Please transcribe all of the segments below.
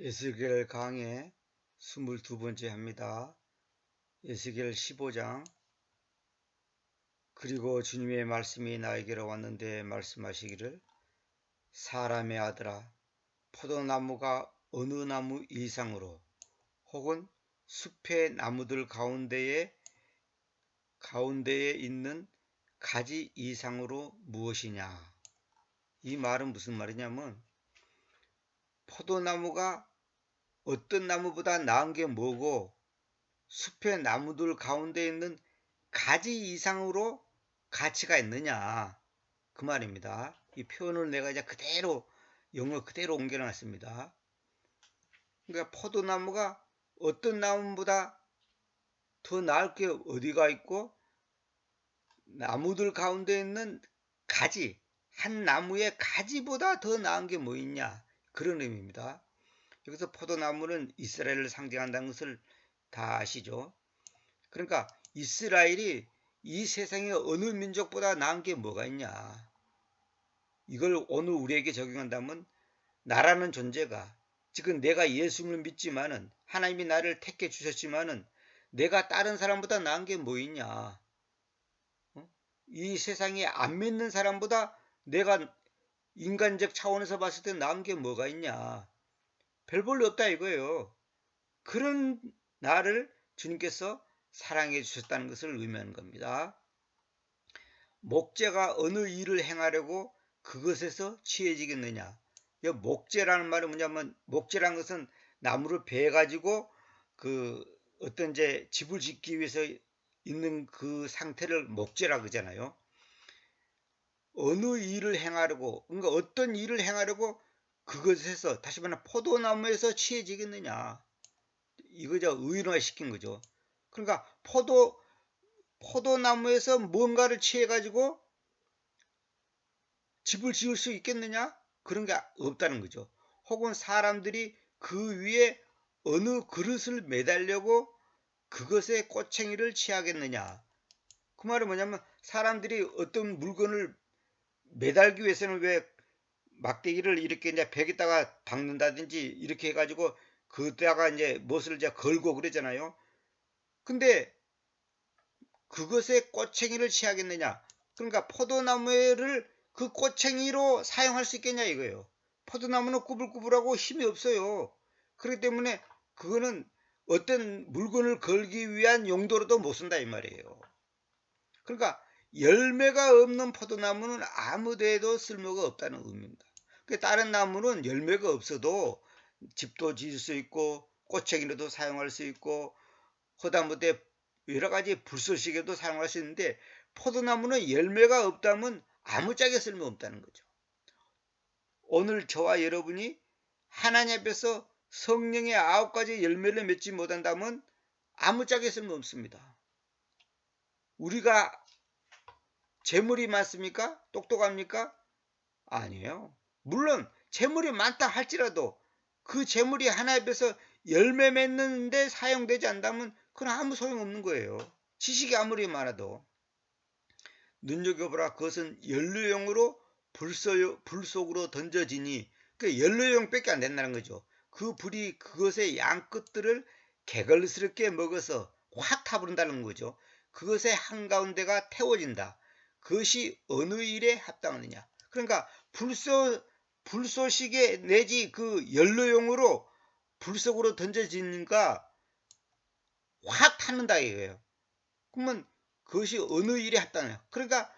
에스겔 강의 22번째 합니다. 에스겔 15장. 그리고 주님의 말씀이 나에게로 왔는데 말씀하시기를, 사람의 아들아, 포도나무가 어느 나무 이상으로 혹은 숲의 나무들 가운데에 있는 가지 이상으로 무엇이냐. 이 말은 무슨 말이냐면, 포도나무가 어떤 나무보다 나은 게 뭐고, 숲의 나무들 가운데 있는 가지 이상으로 가치가 있느냐, 그 말입니다. 이 표현을 내가 이제 그대로 영어 그대로 옮겨놨습니다. 그러니까 포도나무가 어떤 나무보다 더 나을 게 어디가 있고, 나무들 가운데 있는 가지, 한 나무의 가지보다 더 나은 게 뭐 있냐, 그런 의미입니다. 여기서 포도나무는 이스라엘을 상징한다는 것을 다 아시죠? 그러니까 이스라엘이 이 세상에 어느 민족보다 나은 게 뭐가 있냐. 이걸 오늘 우리에게 적용한다면, 나라는 존재가, 지금 내가 예수를 믿지만은, 하나님이 나를 택해 주셨지만은, 내가 다른 사람보다 나은 게 뭐 있냐. 이 세상에 안 믿는 사람보다 내가 인간적 차원에서 봤을 때 나은 게 뭐가 있냐. 별 볼일 없다 이거예요. 그런 나를 주님께서 사랑해 주셨다는 것을 의미하는 겁니다. 목재가 어느 일을 행하려고 그것에서 취해지겠느냐. 목재라는 말은 뭐냐면, 목재라는 것은 나무를 베어 가지고 그 어떤 이제 집을 짓기 위해서 있는 그 상태를 목재라 그러잖아요. 어느 일을 행하려고, 그러니까 어떤 일을 행하려고 그것에서, 다시 말하면 포도나무에서 취해지겠느냐. 이거죠. 의인화시킨 거죠. 그러니까 포도나무에서 뭔가를 취해 가지고 집을 지을 수 있겠느냐? 그런 게 없다는 거죠. 혹은 사람들이 그 위에 어느 그릇을 매달려고 그것에 꼬챙이를 취하겠느냐. 그 말은 뭐냐면, 사람들이 어떤 물건을 매달기 위해서는 왜 막대기를 이렇게 이제 벽에다가 박는다든지 이렇게 해가지고 그때다가 이제 무엇을 이제 걸고 그러잖아요. 근데 그것에 꼬챙이를 취하겠느냐. 그러니까 포도나무를 그 꼬챙이로 사용할 수 있겠냐 이거예요. 포도나무는 꾸불꾸불하고 힘이 없어요. 그렇기 때문에 그거는 어떤 물건을 걸기 위한 용도로도 못 쓴다 이 말이에요. 그러니까 열매가 없는 포도나무는 아무 데에도 쓸모가 없다는 의미입니다. 다른 나무는 열매가 없어도 집도 지을 수 있고 꼬챙이로도 사용할 수 있고 허다못해 여러 가지 불쏘시개도 사용할 수 있는데, 포도나무는 열매가 없다면 아무짝에 쓸모없다는 거죠. 오늘 저와 여러분이 하나님 앞에서 성령의 9가지 열매를 맺지 못한다면 아무짝에 쓸모없습니다. 우리가 재물이 많습니까? 똑똑합니까? 아니에요. 물론 재물이 많다 할지라도 그 재물이 하나님 앞에서 열매 맺는데 사용되지 않다면 그건 아무 소용없는 거예요. 지식이 아무리 많아도. 눈여겨보라, 그것은 연료용으로 불 속으로 던져지니, 그 연료용밖에 안 된다는 거죠. 그 불이 그것의 양 끝들을 개걸스럽게 먹어서 확 타버린다는 거죠. 그것의 한가운데가 태워진다. 그것이 어느 일에 합당하느냐. 그러니까 불쏘시개 내지 그 연료용으로 불 속으로 던져지니까 확 타는다 이거예요. 그러면 그것이 어느 일에 합당해요. 그러니까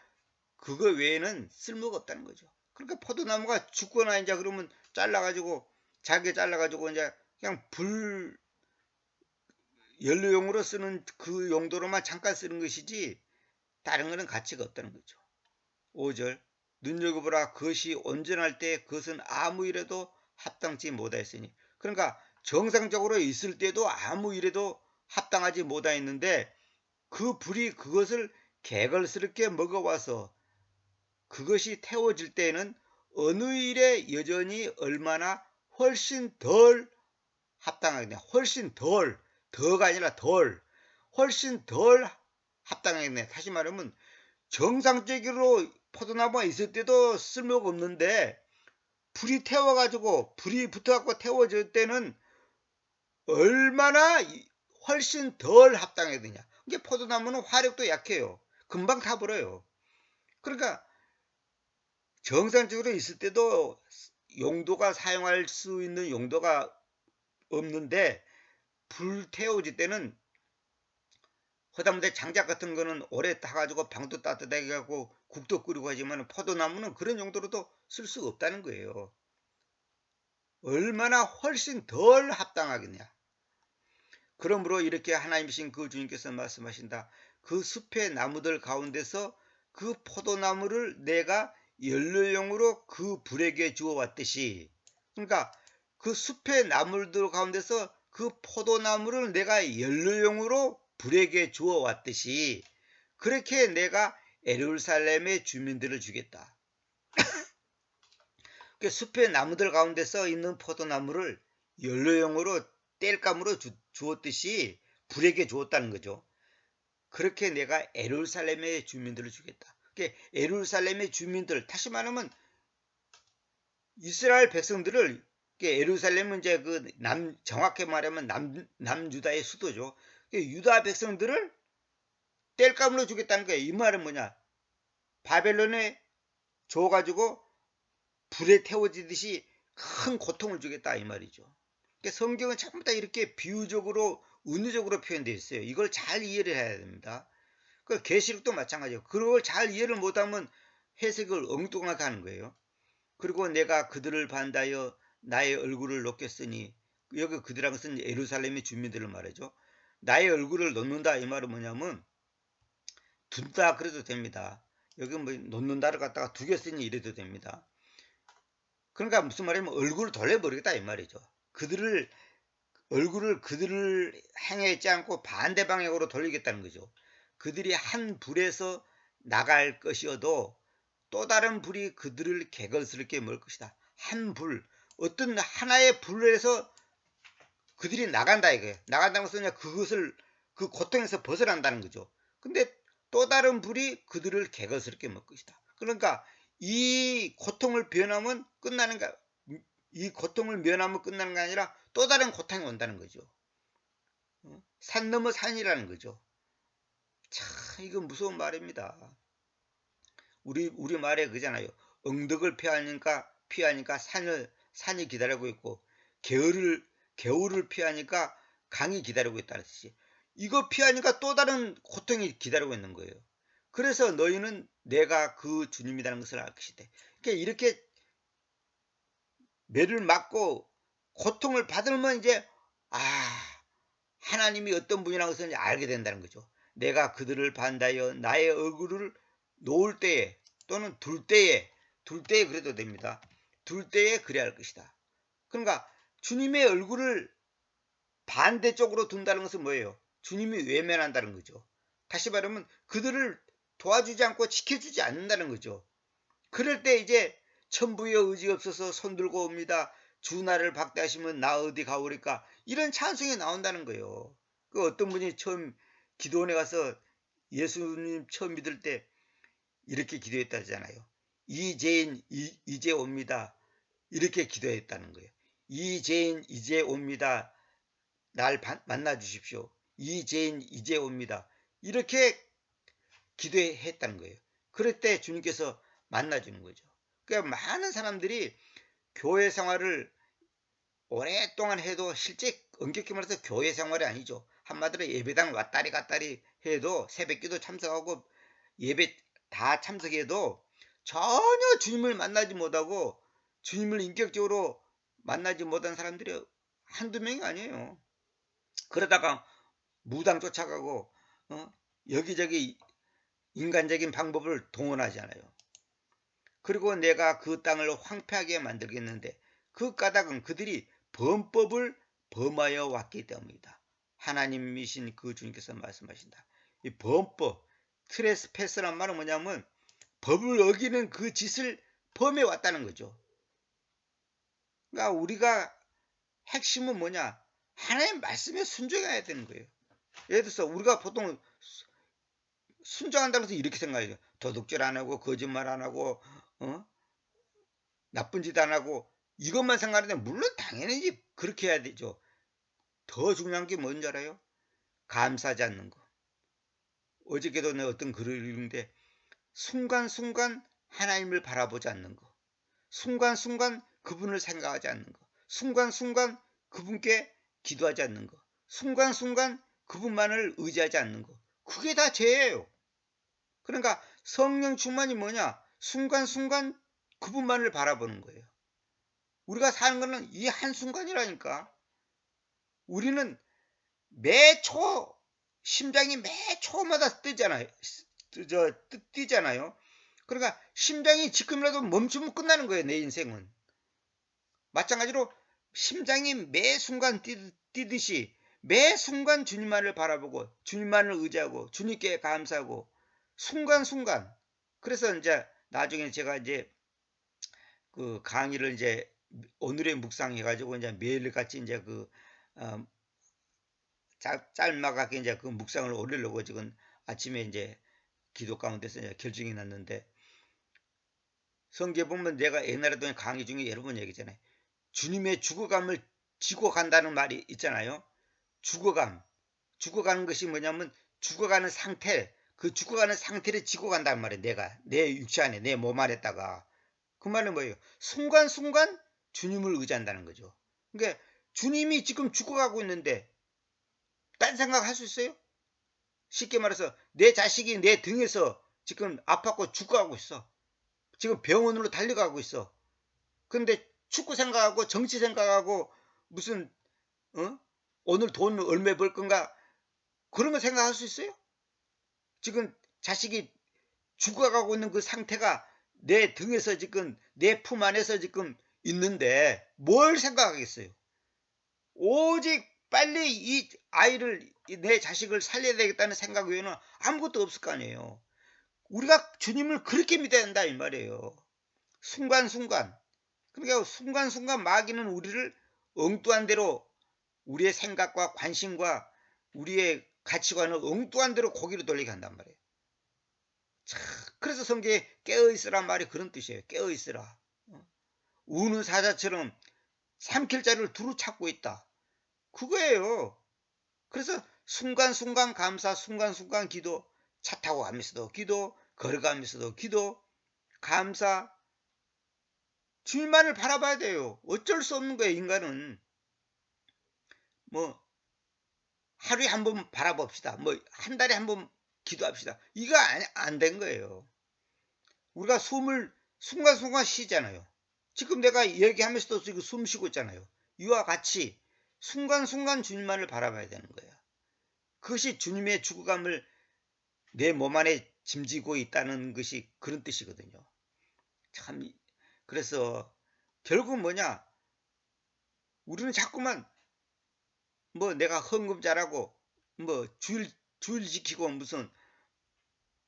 그거 외에는 쓸모가 없다는 거죠. 그러니까 포도나무가 죽거나 이제 그러면 잘게 잘라가지고 이제 그냥 연료용으로 쓰는 그 용도로만 잠깐 쓰는 것이지 다른 거는 가치가 없다는 거죠. 5절, 눈여겨보라, 그것이 온전할 때 그것은 아무 일에도 합당치 못하였으니. 그러니까 정상적으로 있을 때도 아무 일에도 합당하지 못하였는데, 그 불이 그것을 개걸스럽게 먹어와서 그것이 태워질 때에는 어느 일에 여전히 얼마나 훨씬 덜 합당하겠냐. 훨씬 더가 아니라 훨씬 덜 합당하겠네. 다시 말하면 정상적으로 포도나무가 있을 때도 쓸모가 없는데 불이 태워가지고 불이 붙어갖고 태워질 때는 얼마나 훨씬 덜 합당해야 되냐. 이게 포도나무는 화력도 약해요. 금방 타버려요. 그러니까 정상적으로 있을 때도 용도가 사용할 수 있는 용도가 없는데 불 태워질 때는 허다못해 장작 같은 거는 오래 타가지고 방도 따뜻하게 하고 국도 끓이고 하지만 포도나무는 그런 용도로도 쓸 수 없다는 거예요. 얼마나 훨씬 덜 합당하겠냐. 그러므로 이렇게 하나님이신 그 주님께서 말씀하신다. 그 숲의 나무들 가운데서 그 포도나무를 내가 연료용으로 그 불에게 주어 왔듯이, 그러니까 그 숲의 나무들 가운데서 그 포도나무를 내가 연료용으로 불에게 주어 왔듯이 그렇게 내가 예루살렘의 주민들을 주겠다. 그 숲의 나무들 가운데서 있는 포도나무를 연료용으로 땔감으로 주었듯이 불에게 주었다는 거죠. 그렇게 내가 예루살렘의 주민들을 주겠다. 예루살렘의 주민들, 다시 말하면 이스라엘 백성들을, 예루살렘은 이제 정확히 말하면 남유다의 수도죠. 유다 백성들을 땔감으로 주겠다는 거예요. 이 말은 뭐냐? 바벨론에 줘가지고 불에 태워지듯이 큰 고통을 주겠다 이 말이죠. 성경은 전부 다 이렇게 비유적으로 은유적으로 표현되어 있어요. 이걸 잘 이해를 해야 됩니다. 계시록도 마찬가지예요. 그걸 잘 이해를 못하면 해석을 엉뚱하게 하는 거예요. 그리고 내가 그들을 반다여 나의 얼굴을 놓겠으니, 여기 그들한 것은 예루살렘의 주민들을 말하죠. 나의 얼굴을 놓는다 이 말은 뭐냐면 둔다 그래도 됩니다. 여기 뭐 놓는다를 갖다가 두겠으니 이래도 됩니다. 그러니까 무슨 말이냐면 얼굴을 돌려버리겠다 이 말이죠. 얼굴을 향하지 않고 반대 방향으로 돌리겠다는 거죠. 그들이 한 불에서 나갈 것이어도 또 다른 불이 그들을 개걸스럽게 먹을 것이다. 한 불, 어떤 하나의 불에서 그들이 나간다 이거예요. 나간다는 것은 그것을 그 고통에서 벗어난다는 거죠. 근데 또 다른 불이 그들을 개걸스럽게 먹을 것이다. 그러니까 이 고통을 면하면 끝나는 거, 이 고통을 면하면 끝나는 게 아니라 또 다른 고통이 온다는 거죠. 산 넘어 산이라는 거죠. 참 이건 무서운 말입니다. 우리 말에 그잖아요. 엉덕을 피하니까 산이 기다리고 있고 겨울을 피하니까 강이 기다리고 있다는 뜻이. 이거 피하니까 또 다른 고통이 기다리고 있는 거예요. 그래서 너희는 내가 그 주님이라는 것을 알 것이다. 그러니까 이렇게 매를 맞고 고통을 받으면 이제 하나님이 어떤 분이라는 것을 알게 된다는 거죠. 내가 그들을 반다여 나의 얼굴을 놓을 때에 또는 둘 때에 그래도 됩니다. 둘 때에 그래야 할 것이다. 그러니까 주님의 얼굴을 반대쪽으로 둔다는 것은 뭐예요? 주님이 외면한다는 거죠. 다시 말하면 그들을 도와주지 않고 지켜주지 않는다는 거죠. 그럴 때 이제 천부의 의지 없어서 손들고 옵니다. 주 나를 박대하시면 나 어디 가오리까? 이런 찬송이 나온다는 거예요. 그 어떤 분이 처음 기도원에 가서 예수님 처음 믿을 때 이렇게 기도했다잖아요. 이제인 이제 옵니다. 이렇게 기도했다는 거예요. 이제인 이제 옵니다. 날 만나 주십시오. 이제인 이제 옵니다. 이렇게 기도했다는 거예요. 그럴 때 주님께서 만나주는 거죠. 그러니까 많은 사람들이 교회 생활을 오랫동안 해도 실제 엄격히 말해서 교회 생활이 아니죠. 한마디로 예배당 왔다리 갔다리 해도 새벽기도 참석하고 예배 다 참석해도 전혀 주님을 만나지 못하고 주님을 인격적으로 만나지 못한 사람들이 한두 명이 아니에요. 그러다가 무당 쫓아가고 여기저기 인간적인 방법을 동원하잖아요. 그리고 내가 그 땅을 황폐하게 만들겠는데 그 까닭은 그들이 범법을 범하여 왔기 때문이다. 하나님이신 그 주님께서 말씀하신다. 이 범법, 트레스패스란 말은 뭐냐면 법을 어기는 그 짓을 범해 왔다는 거죠. 그러니까 우리가 핵심은 뭐냐? 하나님 말씀에 순종해야 되는 거예요. 예를 들어서 우리가 보통 순종한다고 해서 이렇게 생각해요. 도둑질 안 하고 거짓말 안 하고 나쁜 짓 안 하고 이것만 생각하는데 물론 당연히 그렇게 해야 되죠. 더 중요한 게 뭔지 알아요? 감사하지 않는 거. 어저께도 내가 어떤 글을 읽는데 순간순간 하나님을 바라보지 않는 거. 순간순간 그분을 생각하지 않는 거. 순간순간 그분께 기도하지 않는 거. 순간순간 그분만을 의지하지 않는 거. 그게 다 죄예요. 그러니까 성령 충만이 뭐냐? 순간순간 그분만을 바라보는 거예요. 우리가 사는 거는 이 한순간이라니까. 우리는 매초 심장이 매 초마다 뜨잖아요. 뛰잖아요. 그러니까 심장이 지금이라도 멈추면 끝나는 거예요. 내 인생은. 마찬가지로 심장이 매 순간 뛰듯이 매 순간 주님만을 바라보고 주님만을 의지하고 주님께 감사하고 순간순간. 그래서 이제 나중에 제가 이제 그 강의를 이제 오늘의 묵상 해가지고 이제 매일같이 이제 그 어, 짤막하게 이제 그 묵상을 올리려고 지금 아침에 이제 기도 가운데서 이제 결정이 났는데, 성경에 보면 내가 옛날에도 강의 중에 여러 번 얘기했잖아요. 주님의 죽어감을 지고 간다는 말이 있잖아요. 죽어가는 것이 뭐냐면 죽어가는 상태, 그 죽어가는 상태를 지고 간다는 말이에요. 내가 내 육체 안에 내 몸 안에다가. 그 말은 뭐예요? 순간순간 주님을 의지한다는 거죠. 그러니까 주님이 지금 죽어가고 있는데 딴 생각 할 수 있어요? 쉽게 말해서 내 자식이 내 등에서 지금 아팠고 죽어가고 있어. 지금 병원으로 달려가고 있어. 근데 축구 생각하고 정치 생각하고 무슨 오늘 돈 얼마 벌 건가 그런 거 생각할 수 있어요? 지금 자식이 죽어가고 있는 그 상태가 내 등에서 지금 내 품 안에서 지금 있는데 뭘 생각하겠어요? 오직 빨리 이 아이를 내 자식을 살려야 되겠다는 생각 외에는 아무것도 없을 거 아니에요. 우리가 주님을 그렇게 믿어야 한다 이 말이에요. 순간순간. 그러니까 순간순간 마귀는 우리를 엉뚱한 대로 우리의 생각과 관심과 우리의 가치관을 엉뚱한 대로 고기로 돌리게 한단 말이에요. 그래서 성경에 깨어있으란 말이 그런 뜻이에요. 깨어있으라. 우는 사자처럼 삼킬 자를 두루 찾고 있다. 그거예요. 그래서 순간순간 감사, 순간순간 기도, 차 타고 가면서도 기도, 걸어가면서도 기도, 감사, 주님만을 바라봐야 돼요. 어쩔 수 없는 거예요, 인간은. 뭐 하루에 한 번 바라봅시다. 뭐 한 달에 한 번 기도합시다. 이거 안 된 거예요. 우리가 숨을 순간순간 쉬잖아요. 지금 내가 얘기하면서도 지금 숨 쉬고 있잖아요. 이와 같이 순간순간 주님만을 바라봐야 되는 거예요. 그것이 주님의 죽어감을 내 몸 안에 짐지고 있다는 것이 그런 뜻이거든요. 참, 그래서 결국은 뭐냐? 우리는 자꾸만 뭐 내가 헌금 잘하고 뭐 주일 지키고 무슨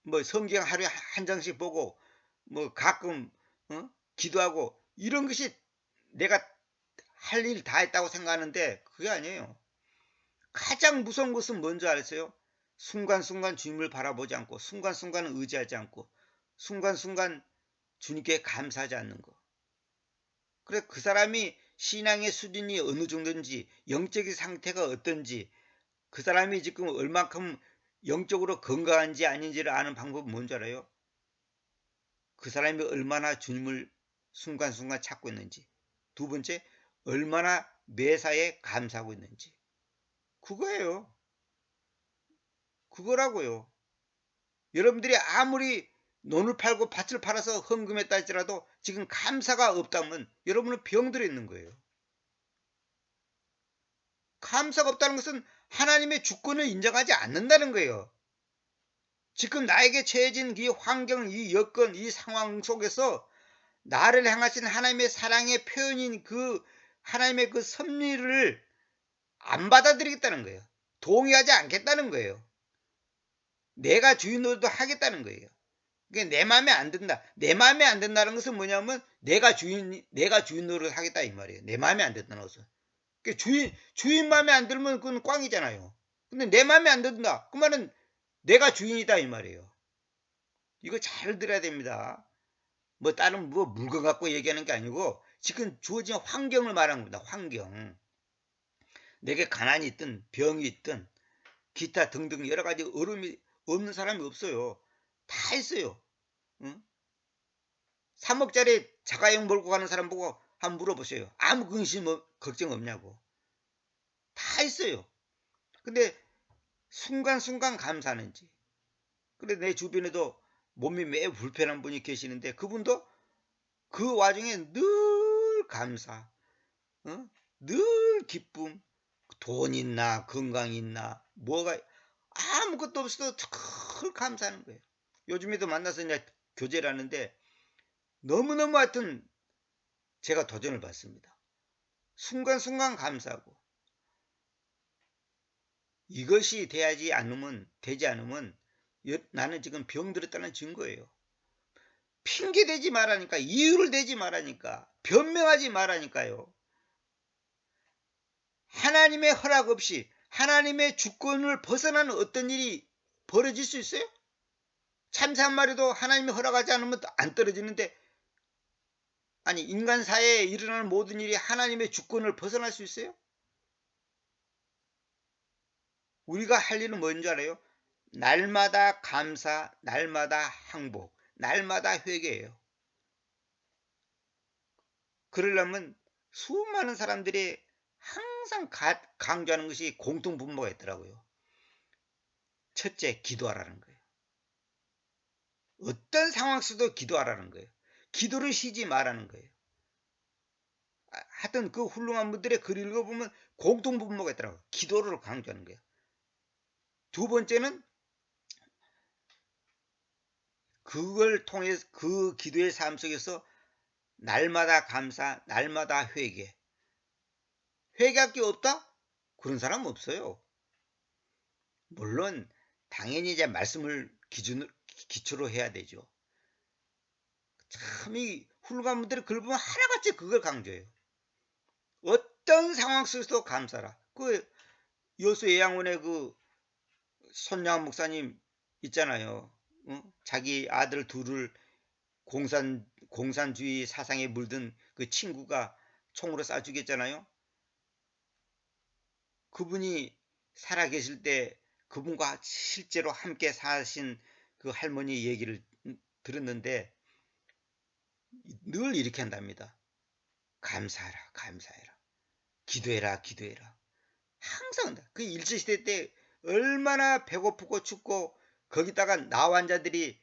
뭐 성경 하루에 한 장씩 보고 뭐 가끔 기도하고 이런 것이 내가 할 일 다 했다고 생각하는데 그게 아니에요. 가장 무서운 것은 뭔지 아세요? 순간순간 주님을 바라보지 않고 순간순간 의지하지 않고 순간순간 주님께 감사하지 않는 거. 그래 그 사람이 신앙의 수준이 어느 정도인지 영적인 상태가 어떤지 그 사람이 지금 얼만큼 영적으로 건강한지 아닌지를 아는 방법은 뭔지 알아요? 그 사람이 얼마나 주님을 순간순간 찾고 있는지. 두 번째, 얼마나 매사에 감사하고 있는지. 그거예요. 그거라고요. 여러분들이 아무리 논을 팔고 밭을 팔아서 헌금했다 할지라도 지금 감사가 없다면 여러분은 병들어 있는 거예요. 감사가 없다는 것은 하나님의 주권을 인정하지 않는다는 거예요. 지금 나에게 처해진 이 환경, 이 여건, 이 상황 속에서 나를 향하신 하나님의 사랑의 표현인 그 하나님의 그 섭리를 안 받아들이겠다는 거예요. 동의하지 않겠다는 거예요. 내가 주인 노릇도 하겠다는 거예요. 그게 내 마음에 안 든다. 내 마음에 안 든다는 것은 뭐냐면 내가 주인 노릇 하겠다 이 말이에요. 내 마음에 안 든다는 것은. 그러니까 주인 마음에 안 들면 그건 꽝이잖아요. 근데 내 마음에 안 든다. 그 말은 내가 주인이다 이 말이에요. 이거 잘 들어야 됩니다. 뭐 다른 뭐 물건 갖고 얘기하는 게 아니고 지금 주어진 환경을 말하는 겁니다. 환경. 내게 가난이 있든 병이 있든 기타 등등 여러 가지 어려움이 없는 사람이 없어요. 다 있어요. 응? 3억짜리 자가용 몰고 가는 사람 보고 한번 물어보세요. 아무 근심 걱정 없냐고. 다 있어요. 근데 순간순간 감사하는지. 그래 내 주변에도 몸이 매우 불편한 분이 계시는데 그분도 그 와중에 늘 감사, 어? 늘 기쁨, 돈 있나 건강 있나 뭐가 아무것도 없어도 늘 감사하는 거예요. 요즘에도 만나서 이제 교제를 하는데 너무너무 하여튼 제가 도전을 받습니다. 순간순간 감사하고 이것이 되지 않으면 나는 지금 병들었다는 증거예요. 핑계 대지 말라니까 이유를 대지 말라니까 변명하지 말라니까요. 하나님의 허락 없이 하나님의 주권을 벗어나는 어떤 일이 벌어질 수 있어요? 참새 한 마리도 하나님이 허락하지 않으면 안 떨어지는데 아니 인간 사회에 일어나는 모든 일이 하나님의 주권을 벗어날 수 있어요? 우리가 할 일은 뭔지 알아요? 날마다 감사, 날마다 항복, 날마다 회개예요. 그러려면 수많은 사람들이 항상 강조하는 것이 공통분모가 있더라고요. 첫째, 기도하라는 거예요. 어떤 상황 속도 기도하라는 거예요. 기도를 쉬지 말라는 거예요. 하여튼 그 훌륭한 분들의 글 읽어보면 공통분모가 있더라고요. 기도를 강조하는 거예요. 두 번째는 그걸 통해서 그 기도의 삶 속에서 날마다 감사, 날마다 회개. 회개할 게 없다? 그런 사람 없어요. 물론 당연히 이제 말씀을 기초로 해야 되죠. 참 이 훌륭한 분들의 글 보면 하나같이 그걸 강조해요. 어떤 상황 속에서도 감사라. 그 여수 예양원의 그 손양 목사님 있잖아요. 자기 아들 둘을 공산주의 사상에 물든 그 친구가 총으로 쏴 죽였잖아요. 그분이 살아계실 때 그분과 실제로 함께 사신 그 할머니 얘기를 들었는데 늘 이렇게 한답니다. 감사하라, 감사해라. 기도해라, 기도해라. 항상 한다. 그 일제시대 때 얼마나 배고프고 춥고 거기다가 나환자들이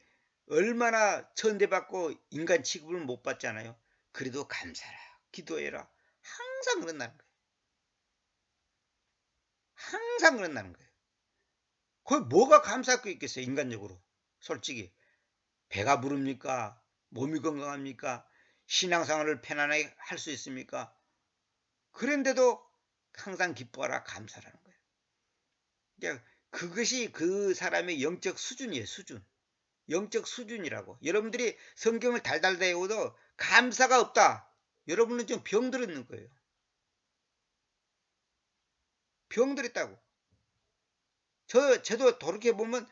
얼마나 천대받고 인간 취급을 못 받잖아요. 그래도 감사하라, 기도해라. 항상 그런다는 거예요. 항상 그런다는 거예요. 거기 뭐가 감사할 게 있겠어요, 인간적으로. 솔직히. 배가 부릅니까? 몸이 건강합니까? 신앙생활을 편안하게 할 수 있습니까? 그런데도 항상 기뻐하라, 감사라는 거예요. 그러니까 그것이 그 사람의 영적 수준이에요, 수준. 영적 수준이라고. 여러분들이 성경을 달달 외워도 감사가 없다. 여러분은 좀 병들었는 거예요. 병들었다고. 저도 돌이켜보면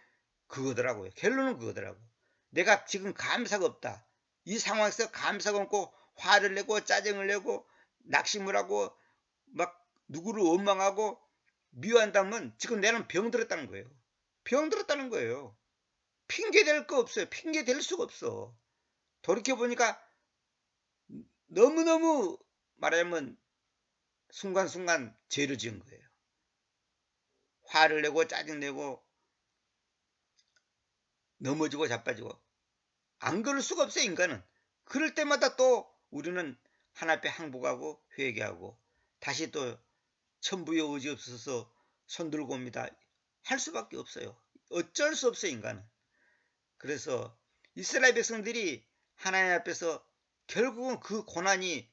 그거더라고요. 결론은 그거더라고요. 내가 지금 감사가 없다. 이 상황에서 감사가 없고 화를 내고 짜증을 내고 낙심을 하고 막 누구를 원망하고 미워한다면 지금 내는 병들었다는 거예요. 병들었다는 거예요. 핑계 댈 거 없어요. 핑계 댈 수가 없어. 돌이켜보니까 너무너무 말하자면 순간순간 죄를 지은 거예요. 화를 내고 짜증내고 넘어지고 자빠지고 안 그럴 수가 없어요, 인간은. 그럴 때마다 또 우리는 하나님 앞에 항복하고 회개하고 다시 또 천부의 의지 없어서 손들고 옵니다. 할 수밖에 없어요. 어쩔 수 없어요, 인간은. 그래서 이스라엘 백성들이 하나님 앞에서 결국은 그 고난이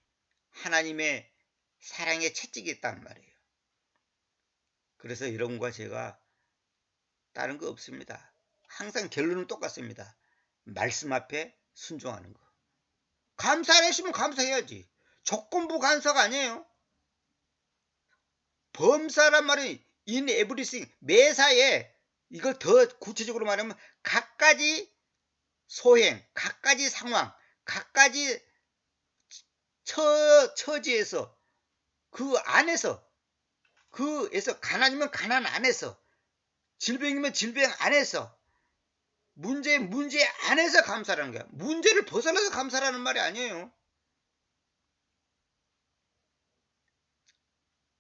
하나님의 사랑의 채찍이었단 말이에요. 그래서 여러분과 제가 다른 거 없습니다. 항상 결론은 똑같습니다. 말씀 앞에 순종하는 거. 감사 안 했으면 감사해야지. 조건부 감사가 아니에요. 범사란 말은 in everything, 매사에 이걸 더 구체적으로 말하면 각가지 소행, 각가지 상황, 갖가지 처지에서 그 안에서 그에서 가난이면 가난 안에서 질병이면 질병 안에서 문제 안에서 감사라는 거야. 문제를 벗어나서 감사라는 말이 아니에요.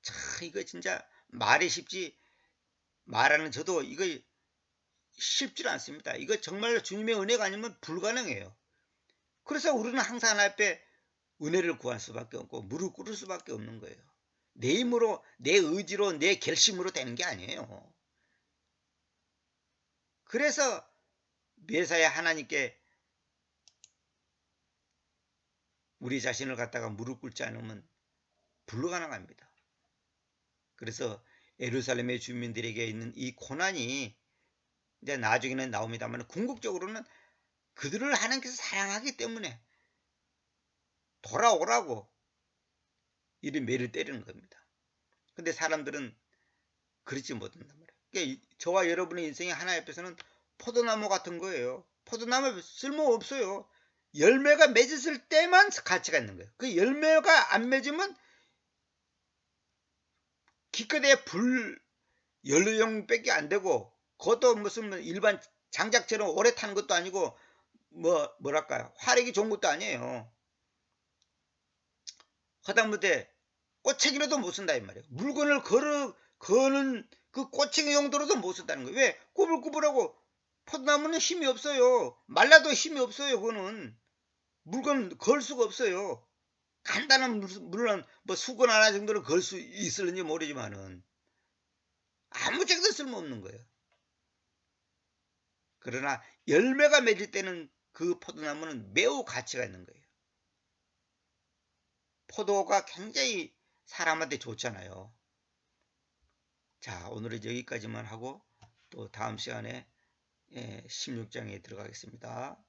참 이거 진짜 말이 쉽지 말하는 저도 이거 쉽지 않습니다. 이거 정말로 주님의 은혜가 아니면 불가능해요. 그래서 우리는 항상 하나님 앞에 은혜를 구할 수밖에 없고 무릎 꿇을 수밖에 없는 거예요. 내 힘으로 내 의지로 내 결심으로 되는 게 아니에요. 그래서 매사에 하나님께 우리 자신을 갖다가 무릎 꿇지 않으면 불가능합니다. 그래서 예루살렘의 주민들에게 있는 이 고난이 이제 나중에는 나옵니다만 궁극적으로는 그들을 하나님께서 사랑하기 때문에 돌아오라고 이런 매를 때리는 겁니다. 근데 사람들은 그렇지 못한단 말이에요. 그러니까 저와 여러분의 인생이 하나님 앞에서는 포도나무 같은 거예요. 포도나무 쓸모없어요. 열매가 맺었을 때만 가치가 있는 거예요. 그 열매가 안 맺으면 기껏해야 불 연료용밖에 안 되고 그것도 무슨 일반 장작처럼 오래 타는 것도 아니고 뭐랄까요 화력이 좋은 것도 아니에요. 하다못해 꼬챙이로도 못 쓴다 이 말이에요. 물건을 거는 그 꼬챙이 용도로도 못 쓴다는 거예요. 왜? 꾸불꾸불하고 포도나무는 힘이 없어요. 말라도 힘이 없어요. 그거는 물건 걸 수가 없어요. 간단한 물론 뭐 수건 하나 정도는 걸 수 있을는지 모르지만은 아무 적도 쓸모없는 거예요. 그러나 열매가 맺을 때는 그 포도나무는 매우 가치가 있는 거예요. 포도가 굉장히 사람한테 좋잖아요. 자, 오늘은 여기까지만 하고 또 다음 시간에 16장에 들어가겠습니다.